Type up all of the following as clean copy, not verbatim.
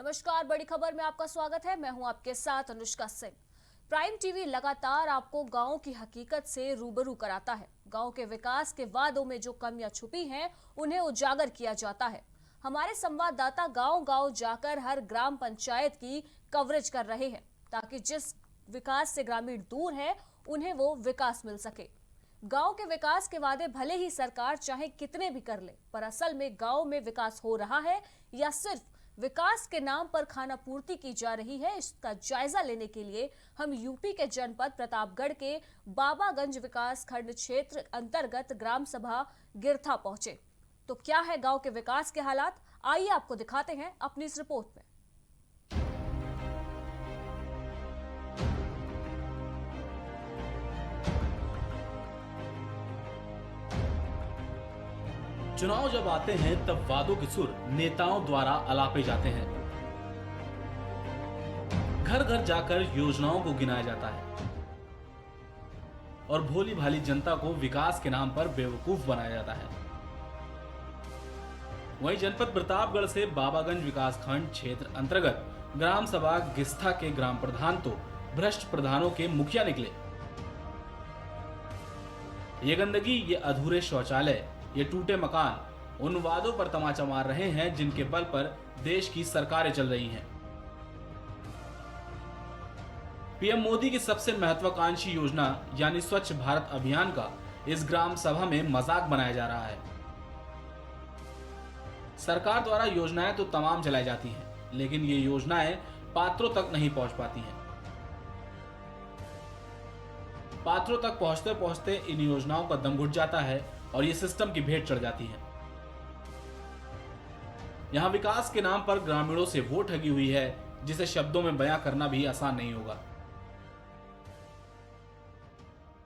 नमस्कार, बड़ी खबर में आपका स्वागत है। मैं हूं आपके साथ अनुष्का सिंह। प्राइम टीवी लगातार आपको गांव की हकीकत से रूबरू कराता है। गांव के विकास के वादों में जो कमियां छुपी हैं, उन्हें उजागर किया जाता है। हमारे संवाददाता गांव-गांव जाकर हर ग्राम पंचायत की कवरेज कर रहे हैं, ताकि जिस विकास से ग्रामीण दूर है, उन्हें वो विकास मिल सके। गांव के विकास के वादे भले ही सरकार चाहे कितने भी कर ले, पर असल में गांव में विकास हो रहा है या सिर्फ विकास के नाम पर खाना पूर्ति की जा रही है, इसका जायजा लेने के लिए हम यूपी के जनपद प्रतापगढ़ के बाबागंज विकास खंड क्षेत्र अंतर्गत ग्राम सभा गिरथा पहुंचे। तो क्या है गांव के विकास के हालात, आइए आपको दिखाते हैं अपनी इस रिपोर्ट में। चुनाव जब आते हैं तब वादों के सुर नेताओं द्वारा अलापे जाते हैं। घर घर जाकर योजनाओं को गिनाया जाता है और भोली भाली जनता को विकास के नाम पर बेवकूफ बनाया जाता है। वहीं जनपद प्रतापगढ़ से बाबागंज विकास खंड क्षेत्र अंतर्गत ग्राम सभा गिस्था के ग्राम प्रधान तो भ्रष्ट प्रधानों के मुखिया निकले। ये गंदगी, ये अधूरे शौचालय, ये टूटे मकान उन वादों पर तमाचा मार रहे हैं जिनके बल पर देश की सरकारें चल रही हैं। पीएम मोदी की सबसे महत्वाकांक्षी योजना यानी स्वच्छ भारत अभियान का इस ग्राम सभा में मजाक बनाया जा रहा है। सरकार द्वारा योजनाएं तो तमाम चलाई जाती हैं, लेकिन ये योजनाएं पात्रों तक नहीं पहुंच पाती हैं। पात्रों तक पहुंचते पहुंचते इन योजनाओं का दम घुट जाता है और ये सिस्टम की भेंट चढ़ जाती है। यहां विकास के नाम पर ग्रामीणों से वो ठगी हुई है जिसे शब्दों में बयां करना भी आसान नहीं होगा।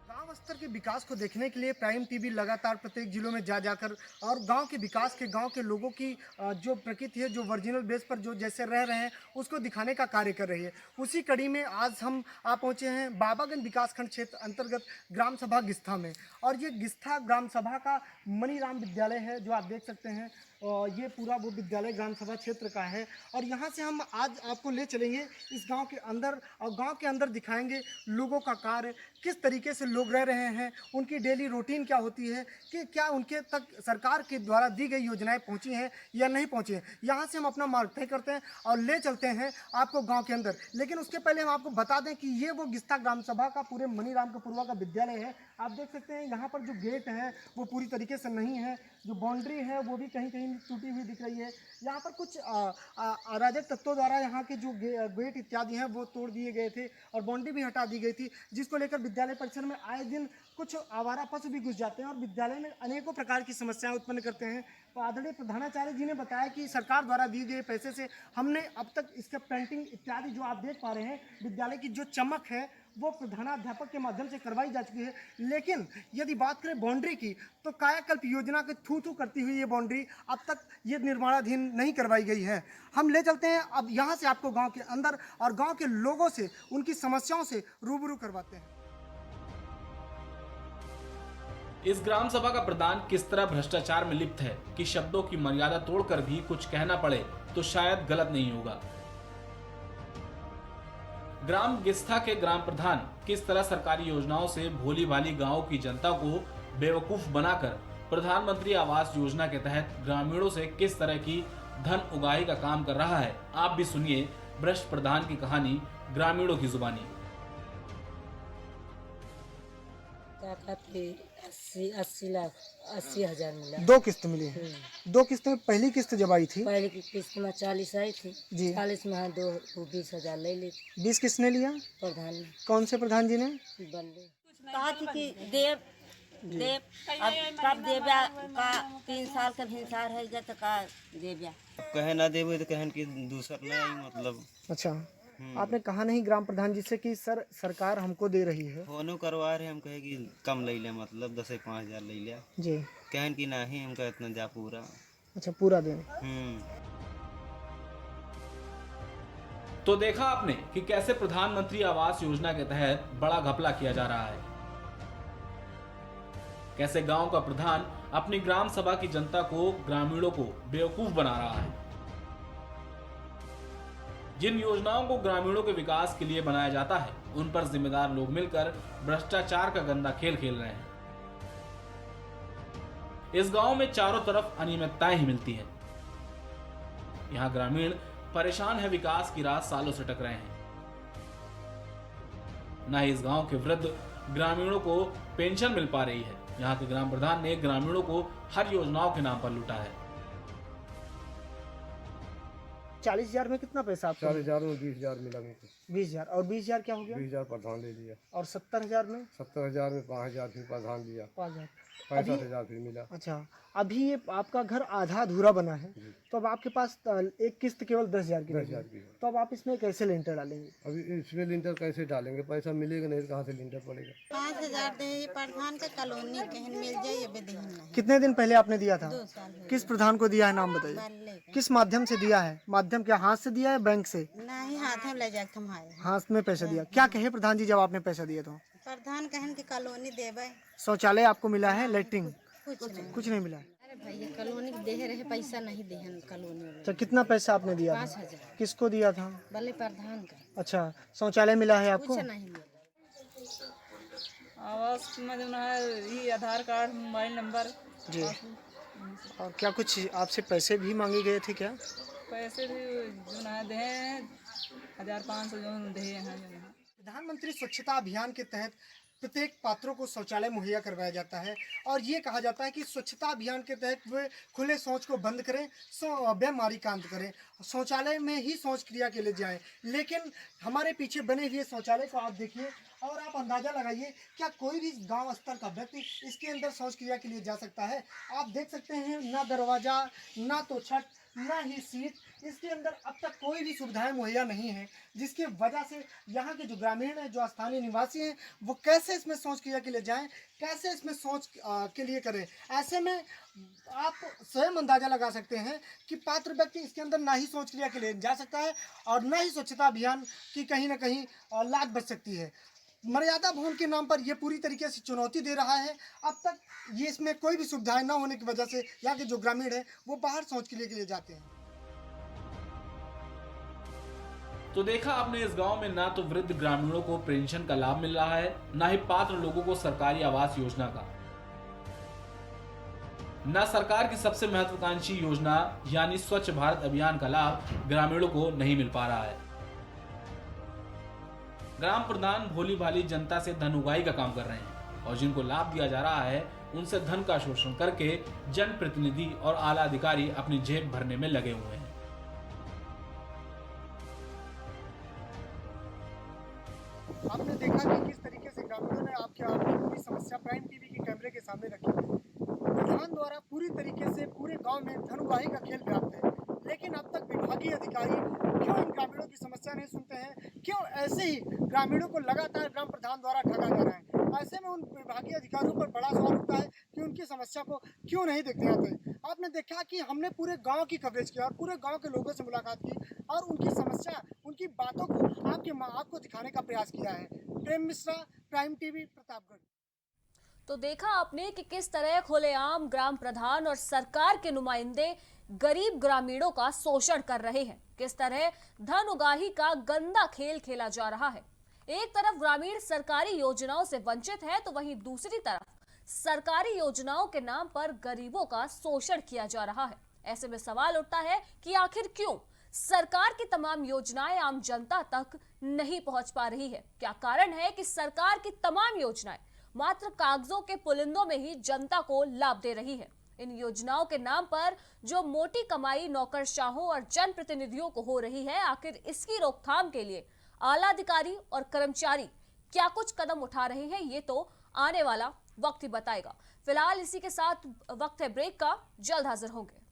गांव स्तर के विकास को देखने के लिए प्राइम टीवी लगातार प्रत्येक जिलों में जा जाकर और गांव के विकास के, गांव के लोगों की जो प्रकृति है, जो ओरिजिनल बेस पर जो जैसे रह रहे हैं, उसको दिखाने का कार्य कर रही है। उसी कड़ी में आज हम आ पहुंचे हैं बाबागंज विकासखंड क्षेत्र अंतर्गत ग्राम सभा गिस्था में। और ये गिस्था ग्राम सभा का मनीराम विद्यालय है, जो आप देख सकते हैं। ये पूरा वो विद्यालय ग्राम सभा क्षेत्र का है और यहाँ से हम आज आपको ले चलेंगे इस गांव के अंदर और गांव के अंदर दिखाएंगे लोगों का कार्य, किस तरीके से लोग रह रहे हैं, उनकी डेली रूटीन क्या होती है, कि क्या उनके तक सरकार के द्वारा दी गई योजनाएं पहुंची हैं या नहीं पहुंची हैं। यहाँ से हम अपना मार्ग तय करते हैं और ले चलते हैं आपको गाँव के अंदर। लेकिन उसके पहले हम आपको बता दें कि ये वो गिस्था ग्राम सभा का पूरे मनीराम कपूरवा का विद्यालय है। आप देख सकते हैं यहाँ पर जो गेट है वो पूरी तरीके से नहीं है, जो बाउंड्री है वो भी कहीं कहीं टूटी हुई दिख रही है। यहाँ पर कुछ अराजक तत्वों द्वारा यहाँ के जो गेट इत्यादि हैं वो तोड़ दिए गए थे और बाउंड्री भी हटा दी गई थी, जिसको लेकर विद्यालय परिसर में आए दिन कुछ आवारा पशु भी घुस जाते हैं और विद्यालय में अनेकों प्रकार की समस्याएं उत्पन्न करते हैं। तो आदरणीय प्रधानाचार्य जी ने बताया कि सरकार द्वारा दिए गए पैसे से हमने अब तक इसका पेंटिंग इत्यादि जो आप देख पा रहे हैं, विद्यालय की जो चमक है वो प्रधानाध्यापक के माध्यम से करवाई जा चुकी है। लेकिन यदि बात करें बाउंड्री की, तो कायाकल्प योजना के थू थू करती हुई ये बाउंड्री अब तक ये निर्माणाधीन नहीं करवाई गई है। हम ले चलते हैं अब यहाँ से आपको गांव के अंदर और गांव के लोगों से, उनकी समस्याओं से रूबरू करवाते हैं। इस ग्राम सभा का प्रधान किस तरह भ्रष्टाचार में लिप्त है कि शब्दों की मर्यादा तोड़कर भी कुछ कहना पड़े तो शायद गलत नहीं होगा। ग्राम गिस्था के ग्राम प्रधान किस तरह सरकारी योजनाओं से भोली भाली गांव की जनता को बेवकूफ बनाकर प्रधानमंत्री आवास योजना के तहत ग्रामीणों से किस तरह की धन उगाही का काम कर रहा है, आप भी सुनिए भ्रष्ट प्रधान की कहानी ग्रामीणों की जुबानी। 80,000 मिला। 2 किस्त मिली है। 2 किस्त में पहली किस्त जब आई थी, पहले की किस्त में 40 आई थी जी। 40 में 20,000 ले ली 20 किसने लिया? प्रधान ने। कौन से प्रधान जी ने? बंदे कहा थी कि देव अब कब देव्या का 3 साल का भिनसार है जब तक देव्या कहे ना देवे तो कहन कि दूसर नहीं आई मतलब। अच्छा, आपने कहा नहीं ग्राम प्रधान जी से कि सर सरकार हमको दे रही है? फोनो करवा रहे, हम कहे कि कम ले लिया, मतलब 10 से 5,000 ले लिया जी। कहन कि नहीं, हम कहे इतना जा पूरा। अच्छा, पूरा दें। तो देखा आपने कि कैसे प्रधानमंत्री आवास योजना के तहत बड़ा घपला किया जा रहा है, कैसे गांव का प्रधान अपनी ग्राम सभा की जनता को, ग्रामीणों को बेवकूफ बना रहा है। जिन योजनाओं को ग्रामीणों के विकास के लिए बनाया जाता है उन पर जिम्मेदार लोग मिलकर भ्रष्टाचार का गंदा खेल खेल रहे हैं। इस गांव में चारों तरफ अनियमितताएं ही मिलती है। यहाँ ग्रामीण परेशान है, विकास की राह सालों से टक रहे हैं। न ही इस गांव के वृद्ध ग्रामीणों को पेंशन मिल पा रही है। यहाँ के ग्राम प्रधान ने ग्रामीणों को हर योजनाओं के नाम पर लूटा है। 40,000 में कितना पैसा आपको? 40,000 में 20,000 मिला मुझको। 20,000 और 20,000 क्या हो गया? 20,000 प्रधान ले लिया। और 70,000 में? 70,000 में 5,000 फिर प्रधान लिया। 5,000। 65,000 फिर मिला। अच्छा, अभी ये आपका घर आधा अधूरा बना है, तो अब आपके पास एक किस्त केवल 10,000 की बची है। 10,000 की है। तो अब आप इसमें कैसे लिंटर डालेंगे? अभी इसमें लिंटर कैसे डालेंगे? पैसा मिलेगा नहीं, कहाँ से लिंटर पड़ेगा? 5,000 दे ये प्रधान के कॉलोनी कहीं मिल जाए ये बेदहन नहीं। कितने दिन पहले आपने दिया था? 2 साल हो किस प्रधान को दिया है, नाम बताइए। गए। किस माध्यम से दिया है? माध्यम क्या हाथ से दिया है, बैंक से? नहीं हाथ में ले जाके थमाए। हाथ में पैसा दिया। क्या कहे प्रधान जी जब आपने पैसा दिया तो? प्रधान कहन की कॉलोनी देवे, शौचालय आपको मिला है, लेटरिन कुछ नहीं मिला है? अरे भाई ये कॉलोनी दे रहे पैसा नहीं देहन कॉलोनी वाले। अच्छा, कितना पैसा आपने दिया था? 5,000 किसको दिया था? भले प्रधान का अच्छा, शौचालय मिला है आपको? कुछ नहीं मिला। आवास में जो है ये आधार कार्ड, मोबाइल नंबर जी। और क्या कुछ आपसे पैसे भी मांगे गए थे क्या? पैसे भी जो है दे 1,500 जो दे हैं। प्रधानमंत्री स्वच्छता अभियान के तहत प्रत्येक पात्रों को शौचालय मुहैया करवाया जाता है और ये कहा जाता है कि स्वच्छता अभियान के तहत वे खुले शौच को बंद करें, बीमारी का अंत करें, शौचालय में ही शौच क्रिया के लिए जाएं। लेकिन हमारे पीछे बने हुए शौचालय को आप देखिए और आप अंदाज़ा लगाइए, क्या कोई भी गांव स्तर का व्यक्ति इसके अंदर शौच क्रिया के लिए जा सकता है? आप देख सकते हैं, ना दरवाज़ा, ना तो छत, ना ही सीट, इसके अंदर अब तक कोई भी सुविधाएं मुहैया नहीं है, जिसकी वजह से यहाँ के जो ग्रामीण हैं, जो स्थानीय निवासी हैं, वो कैसे इसमें शौच क्रिया के लिए जाएं, कैसे इसमें शौच के लिए करें। ऐसे में आप स्वयं अंदाज़ा लगा सकते हैं कि पात्र व्यक्ति इसके अंदर ना ही शौच क्रिया के लिए जा सकता है और ना ही स्वच्छता अभियान की कहीं ना कहीं लाज बच सकती है। मर्यादा भवन के नाम पर यह पूरी तरीके से चुनौती दे रहा है। अब तक ये इसमें कोई भी सुविधाएं ना होने की वजह से यहाँ के जो ग्रामीण हैं वो बाहर शौच के लिए जाते हैं। तो देखा आपने, इस गांव में ना तो वृद्ध ग्रामीणों को पेंशन का लाभ मिल रहा है, ना ही पात्र लोगों को सरकारी आवास योजना का। ना सरकार की सबसे महत्वाकांक्षी योजना यानी स्वच्छ भारत अभियान का लाभ ग्रामीणों को नहीं मिल पा रहा है। ग्राम प्रधान भोली भाली जनता से धन उगाही का काम कर रहे हैं और जिनको लाभ दिया जा रहा है उनसे धन का शोषण करके जनप्रतिनिधि और आला अधिकारी अपनी जेब भरने में लगे हुए हैं। आपने देखा कि किस तरीके से ग्रामीणों ने आपने पूरी समस्या प्राइम टीवी के कैमरे के सामने रखी है। प्रधान द्वारा पूरी तरीके से पूरे गांव में धन उगाही का खेल व्याप्त है, लेकिन अब तक विभागीय अधिकारी क्यों इन ग्रामीणों की समस्या नहीं सुनते हैं? क्यों ऐसे ही ग्रामीणों को लगातार ग्राम प्रधान द्वारा ठगा जा रहा है? ऐसे में उन विभागीय अधिकारियों पर बड़ा सवाल उठता है कि उनकी समस्या को क्यों नहीं देखते आते। आपने देखा कि हमने पूरे गांव की कवरेज किया और पूरे गांव के लोगों से मुलाकात की और उनकी समस्या, उनकी बातों को आपको दिखाने का प्रयास किया है। प्रेम मिश्रा, प्राइम टीवी, प्रतापगढ़। तो देखा आपने कि किस तरह खुलेआम ग्राम प्रधान और सरकार के नुमाइंदे गरीब ग्रामीणों का शोषण कर रहे हैं, किस तरह धन उगाही का गंदा खेल खेला जा रहा है। एक तरफ ग्रामीण सरकारी योजनाओं से वंचित है तो वहीं दूसरी तरफ सरकारी योजनाओं के नाम पर गरीबों का शोषण किया जा रहा है। ऐसे में सवाल उठता है कि आखिर क्यों सरकार की तमाम योजनाएं आम जनता तक नहीं पहुंच पा रही है? क्या कारण है कि सरकार की तमाम योजनाएं मात्र कागजों के पुलिंदों में ही जनता को लाभ दे रही है? इन योजनाओं के नाम पर जो मोटी कमाई नौकरशाहों और जनप्रतिनिधियों को हो रही है, आखिर इसकी रोकथाम के लिए आला अधिकारी और कर्मचारी क्या कुछ कदम उठा रहे हैं, ये तो आने वाला वक्त ही बताएगा। फिलहाल इसी के साथ वक्त है ब्रेक का, जल्द हाजिर होंगे।